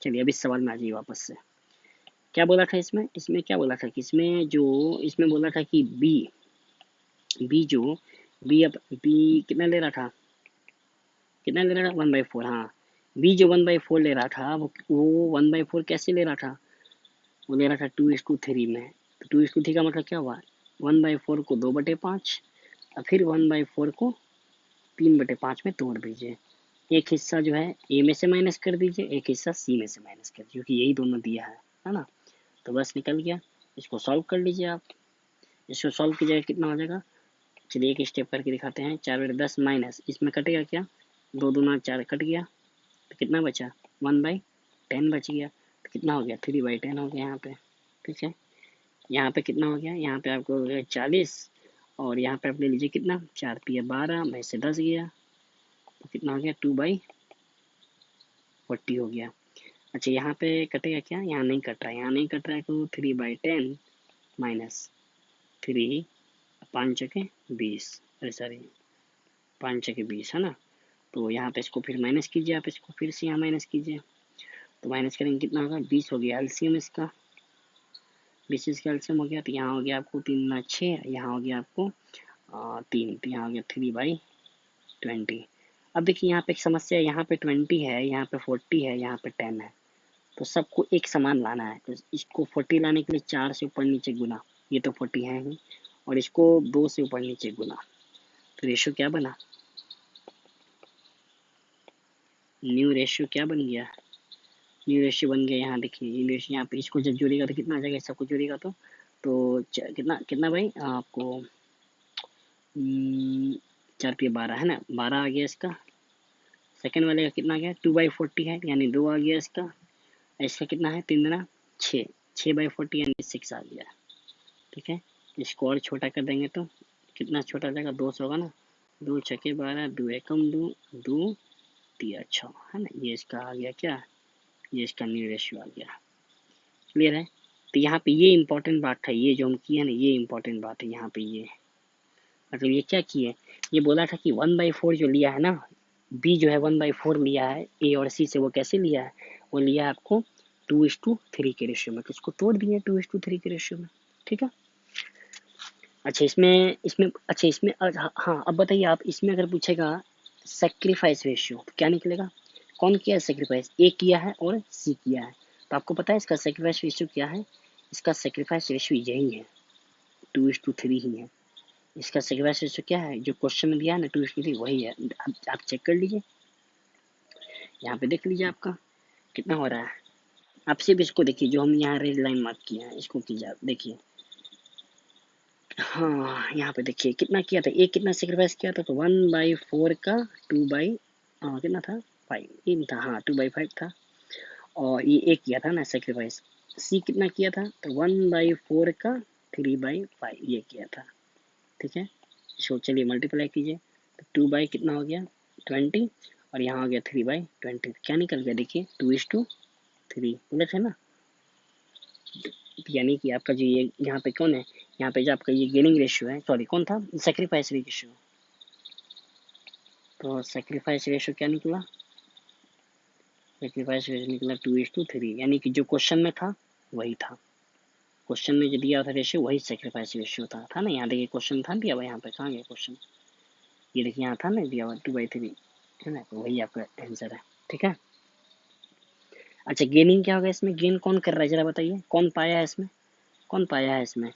चलिए अब इस सवाल में आ जाइए वापस से, क्या बोला था इसमें क्या बोला था कि इसमें बोला था कि बी कितना ले रहा था, 1/4, हाँ बी जो 1/4 ले रहा था वो 1/4 कैसे ले रहा था, वो ले रहा था 2:3 में, तो 2:3 का मतलब क्या हुआ, 1/4 को 2/5 और फिर 1/4 को 3/5 में तोड़ दीजिए, एक हिस्सा जो है ए में से माइनस कर दीजिए, एक हिस्सा सी में से माइनस कर दीजिए, क्योंकि यही दोनों दिया है ना, तो बस निकल गया। इसको सॉल्व कर लीजिए आप, इसको सॉल्व कीजिएगा कितना हो जाएगा, चलिए एक स्टेप करके दिखाते हैं। 4/10 माइनस इसमें कटेगा क्या, 2 दूना 4 कट गया, तो कितना बचा 1/10 बच गया, तो कितना हो गया 3/10 हो गया यहाँ पे। ठीक है, यहाँ पे कितना हो गया, यहाँ पे आपको हो गया 40 और यहाँ पे आप ले लीजिए कितना 4 पिया 12 में से 10 गया, तो कितना हो गया 2/40 हो गया। अच्छा यहाँ पे कटेगा क्या, यहाँ नहीं कट रहा है, यहाँ नहीं कट रहा है तो 3/10 माइनस 3 5 चौके 20, अरे सॉरी 5 चौके 20 है ना, तो यहाँ पे इसको फिर माइनस कीजिए, आप इसको फिर से यहाँ माइनस कीजिए, तो माइनस करेंगे कितना होगा 20 हो गया एलसीएम इसका, 20 इसका एलसीएम हो गया, तो यहाँ हो गया आपको 3 6, यहाँ हो गया आपको 3, तो यहाँ हो गया 3/20। अब देखिए यहाँ पे एक समस्या है, यहाँ पे 20 है, यहाँ पे 40 है, यहाँ पे 10 है, तो सबको एक समान लाना है, तो इसको 40 लाने के लिए 4 से ऊपर नीचे गुना, ये तो 40 है ही, और इसको 2 से ऊपर नीचे गुना, तो रेशियो क्या बना, न्यू रेशियो क्या बन गया, न्यू रेशियो बन गया, यहाँ देखिए ये रेशियो, यहाँ पे इसको जब जोड़ेगा तो कितना आ जाएगा, सबको जोड़ेगा तो कितना कितना भाई आपको 4 पे 12 है ना, 12 आ गया इसका, सेकंड वाले का कितना आ गया 2/40 है यानी 2 आ गया इसका, इसका कितना है 3 दूना 6, 6/40 यानी 6 आ गया। ठीक है, इसको और छोटा कर देंगे तो कितना छोटा आ जाएगा 2 से होगा ना, 2 छके 12, 2 एकम 2, 2 3 6 है ना, ये इसका आ गया क्या, ये इसका न्यू रेशियो आ गया। क्लियर है, तो यहाँ पे ये इंपॉर्टेंट बात था, ये जो हम किए ना ये इंपॉर्टेंट बात है यहाँ पे, ये मतलब ये क्या किए, ये बोला था कि 1/4 जो लिया है ना, बी जो है 1/4 लिया है ए और सी से, वो कैसे लिया है, वो लिया है आपको 2:3 के रेशियो में, तो इसको तोड़ दिए 2:3 के रेशियो में। ठीक है, अच्छा इसमें इसमें अच्छा इसमें हाँ अब बताइए आप, इसमें अगर पूछेगा सेक्रीफाइस रेशियो, तो क्या निकलेगा, कौन किया है सेक्रीफाइस, ए किया है और सी किया है। तो आपको पता है इसका सेक्रीफाइस रेशियो क्या है, इसका सेक्रीफाइस रेशियो यही है, 2:3 ही है। इसका सेक्रीफाइस रेशियो क्या है, जो क्वेश्चन में दिया है ना 2:3 वही है। आप चेक कर लीजिए, यहाँ पे देख लीजिए आपका कितना हो रहा है। आप सिर्फ इसको देखिए, जो हम यहाँ रेड लाइन मार्क किया है इसको कीजिए, आप देखिए। हाँ यहाँ पे देखिए कितना किया था, एक कितना सेक्रीफाइस किया था, तो 1/4 का 2 कितना था 5 इन था, हाँ 2/5 था। और ये एक किया था ना सेक्रीफाइस, सी कितना किया था, तो 1/4 का 3/5 ये किया था। ठीक है, इसको चलिए मल्टीप्लाई कीजिए, तो 2 कितना हो गया 20, और यहाँ हो गया 3/20। क्या निकल गया देखिए 2:3, उलट है ना। यानी कि आपका जो ये यहाँ पे कौन है, यहाँ पे जो आपका ये गेनिंग रेशियो है, सॉरी कौन था, सेक्रीफाइस रेशियो। तो सेक्रीफाइस रेशियो क्या निकला, सेक्रीफाइस रेशियो निकला 2:3, यानी कि जो क्वेश्चन में था वही था, क्वेश्चन में जो दिया था रेशियो वही सेक्रीफाइस रेशियो था ना। यहाँ देखिए क्वेश्चन था दिया हुआ, यहाँ पे कहाँ गया क्वेश्चन, ये देखिए यहाँ था ना दिया हुआ 2/3 है ना, तो वही आपका आंसर है। ठीक है, अच्छा गेनिंग क्या होगा इसमें, गेन कौन कर रहा है जरा बताइए, कौन पाया है इसमें, कौन पाया है इसमें,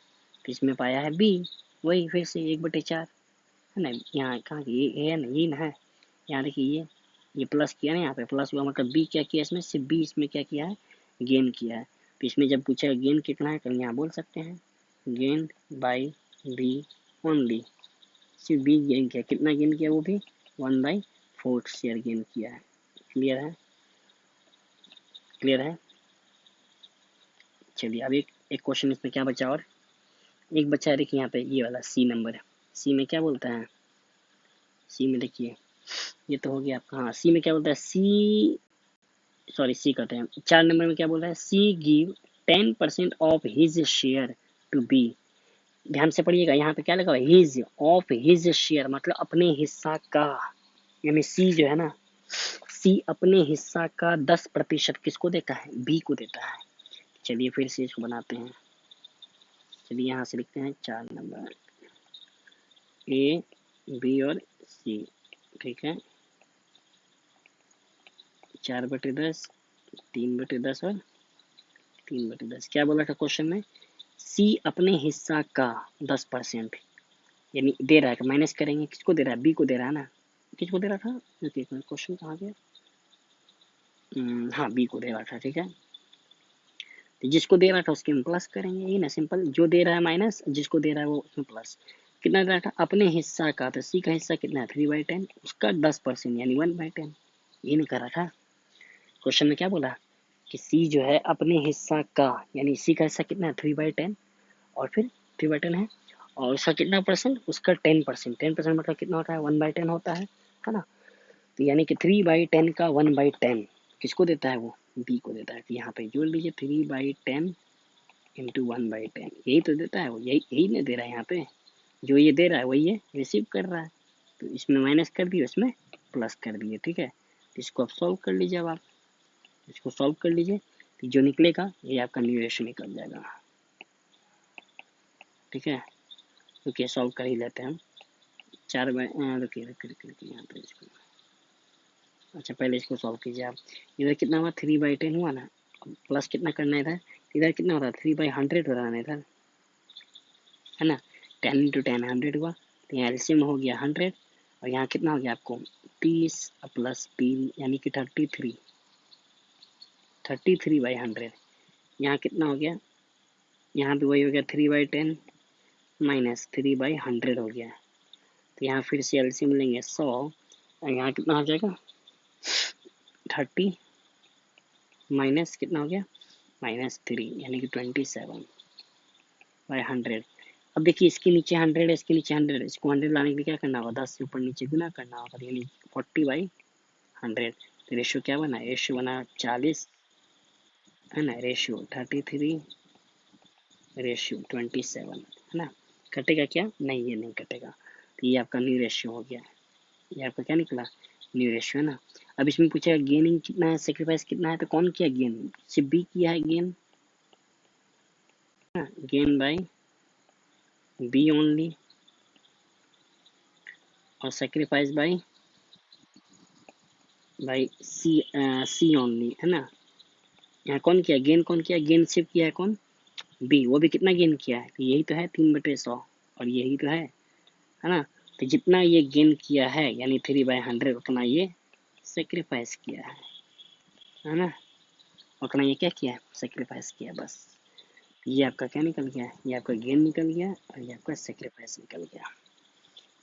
तो इसमें पाया है बी, वही फिर से 1/4 है ना। यहाँ कहाँ ये है ना, ये ना है, यहाँ देखिए ये प्लस किया ना, यहाँ पे प्लस हुआ, मतलब बी क्या किया इसमें, सिर्फ बी इसमें क्या किया है, गेन किया है। तो इसमें जब पूछा गेन कितना है, तो यहाँ बोल सकते हैं गेन बाई बी ओनली, सिर्फ बी गेन किया, कितना गेन किया वो भी 1/4 शेयर गेन किया है। क्लियर है, क्लियर है। चलिए अब एक एक क्वेश्चन इसमें क्या बचा, और एक बच्चा है देखिए यहाँ पे, ये वाला सी नंबर है, सी में क्या बोलता है, सी में देखिए ये तो हो गया आपका, हाँ सी में क्या बोलता है, सी सॉरी सी करते हैं, 4 नंबर में क्या बोल रहा है, C give 10% of his share to B. ध्यान से पढ़िएगा, यहाँ पे क्या लगा हुआ है, हिज ऑफ हिज शेयर, मतलब अपने हिस्सा का, यानी सी जो है ना, सी अपने हिस्सा का 10% किसको देता है, बी को देता है। चलिए फिर से इसको बनाते हैं, चलिए यहाँ से लिखते हैं 4 नंबर, ए बी और सी। ठीक है, 4/10, 3/10 और 3/10। क्या बोला था क्वेश्चन में, सी अपने हिस्सा का 10%, यानी दे रहा है, माइनस करेंगे, किसको दे रहा है, बी को दे रहा है ना, किसको दे रहा था, क्वेश्चन कहाँ गया, हाँ बी को दे रहा था। ठीक है, तो जिसको दे रहा था उसके हम प्लस करेंगे, यही ना सिंपल, जो दे रहा है माइनस, जिसको दे रहा है वो उसमें प्लस। कितना दे रहा था, अपने हिस्सा का, तो सी का हिस्सा कितना है 3/10, उसका 10% यानी 1/10, ये नहीं कर रहा था। क्वेश्चन में क्या बोला कि सी जो है अपने हिस्सा का, यानी सी का हिस्सा कितना है 3/10, और फिर 3/10 है, और उसका कितना परसेंट, उसका 10%, 10% मतलब कितना होता है 1/10 होता है ना। तो यानी कि 3/10 का 1/10 किसको देता है, वो बी को देता है। तो यहाँ पे जोड़ लीजिए 3/10 इंटू 1/10, यही तो देता है वो, यही यही नहीं दे रहा है यहाँ पे, जो ये दे रहा है वही ये रिसीव कर रहा है। तो इसमें माइनस कर दिए, इसमें प्लस कर दिए। ठीक है, तो इसको अब सॉल्व कर लीजिए, अब आप इसको सॉल्व कर लीजिए, तो जो निकलेगा ये आपका न्यू रेशियो निकल जाएगा। ठीक है, रुकिए सॉल्व कर ही लेते हैं हम, 4 बाई रुकिए रुकिए रुकिए यहाँ पे इसको, अच्छा पहले इसको सॉल्व कीजिए आप। इधर कितना हुआ 3/10 हुआ ना, प्लस कितना करना है इधर, इधर कितना हो रहा है 3/100 हो रहा है इधर, है ना, 10 इंटू 10 100 हुआ, तो यहाँ एलसीएम हो गया 100, और यहाँ कितना हो गया आपको 30 प्लस 3 यानी कि 33/100। यहाँ कितना हो गया, यहाँ भी वही हो गया 3/10 माइनस 3/100 हो गया। तो यहाँ फिर से एलसीएम लेंगे 100, और यहाँ कितना हो जाएगा 30 माइनस कितना हो गया -3 यानी कि 27/100। अब देखिए इसके नीचे 100 है, इसके नीचे 100 है, इसको 100 लाने के लिए क्या करना होगा, 10 से ऊपर नीचे गुना करना होगा, यानी 40/100। तो रेशियो क्या बना, रेशियो बना 40, है ना, रेशियो 33/27, है ना। कटेगा क्या, नहीं ये नहीं कटेगा, तो ये आपका न्यू रेशियो हो गया, ये आपका क्या निकला न्यू रेशियो, है ना। अब इसमें पूछा गेनिंग कितना है, सेक्रीफाइस कितना है, तो कौन किया गेन, सिर्फ बी किया है gain, gain by B only, और सेक्रीफाइस बाय भाई सी ओनली है ना। यहाँ कौन किया गेन, कौन किया गेन सिर्फ किया है कौन, बी, वो भी कितना गेन किया है, तो यही तो है 3/100, और यही तो है ना। तो जितना ये गेन किया है यानी 3/100 उतना ये सेक्रीफाइस किया है ना, उतना ये क्या किया है सेक्रीफाइस किया बस। ये आपका क्या निकल गया, ये आपका गेन निकल गया और ये आपका सेक्रीफाइस निकल गया।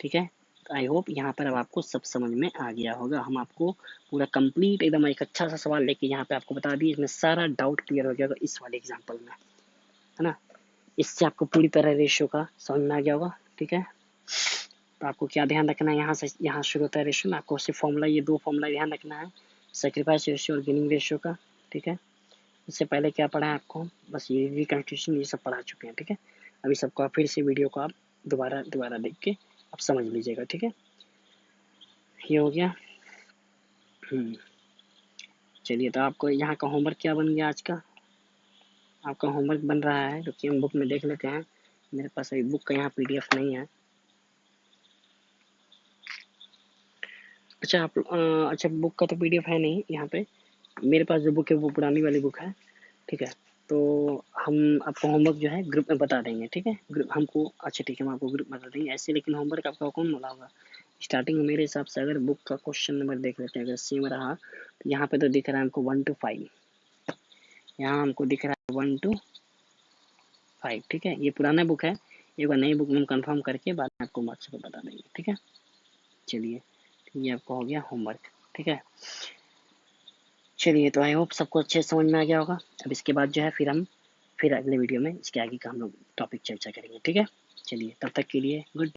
ठीक है, तो आई होप यहाँ पर अब आपको सब समझ में आ गया होगा। हम आपको पूरा कंप्लीट एकदम एक अच्छा सा सवाल लेके यहाँ पे आपको बता दिए, इसमें सारा डाउट क्लियर हो गया होगा इस वाले एग्जाम्पल में, है ना। इससे आपको पूरी तरह रेशियो का समझ में आ गया होगा। ठीक है, तो आपको क्या ध्यान रखना है, यहाँ से यहाँ शुरू होता है रेशियो में, आपको सिर्फ फॉर्मूला, ये 2 फॉर्मूला ध्यान रखना है, सेक्रीफाइस रेशियो और गेनिंग रेशियो का। ठीक है, इससे पहले क्या पढ़ा है आपको, बस ये रिकन्स्ट्रक्शन ये सब पढ़ा चुके हैं। ठीक है, अभी सबको फिर से वीडियो को आप दोबारा दोबारा देख के आप समझ लीजिएगा। ठीक है, ये हो गया। चलिए, तो आपको यहाँ का होमवर्क क्या बन गया आज का, आपका होमवर्क बन रहा है, क्योंकि हम बुक में देख लेते हैं, मेरे पास अभी बुक का यहाँ PDF नहीं है। अच्छा आप अच्छा बुक का तो PDF है नहीं यहाँ पे, मेरे पास जो बुक है वो पुरानी वाली बुक है। ठीक है, तो हम आपको होमवर्क जो है ग्रुप में बता देंगे। ठीक है, ग्रुप हमको, अच्छा ठीक है, हम आपको ग्रुप में बता देंगे ऐसे, लेकिन होमवर्क आपका कौन बोला होगा स्टार्टिंग में। मेरे हिसाब से अगर बुक का क्वेश्चन नंबर देख लेते हैं, अगर सेम रहा तो यहाँ पे तो दिख रहा है हमको 1 to 5, यहाँ हमको दिख रहा है 1 to 5। ठीक है, ये पुराना बुक है, एक बार नई बुक में हम कंफर्म करके बाद में आपको व्हाट्सएप पर बता देंगे। ठीक है, चलिए, ये आपको हो गया होमवर्क। ठीक है, चलिए, तो आई होप सबको अच्छे से समझ में आ गया होगा। अब इसके बाद जो है फिर हम फिर अगले वीडियो में इसके आगे का हम लोग टॉपिक चर्चा करेंगे। ठीक है, चलिए, तब तक के लिए गुड।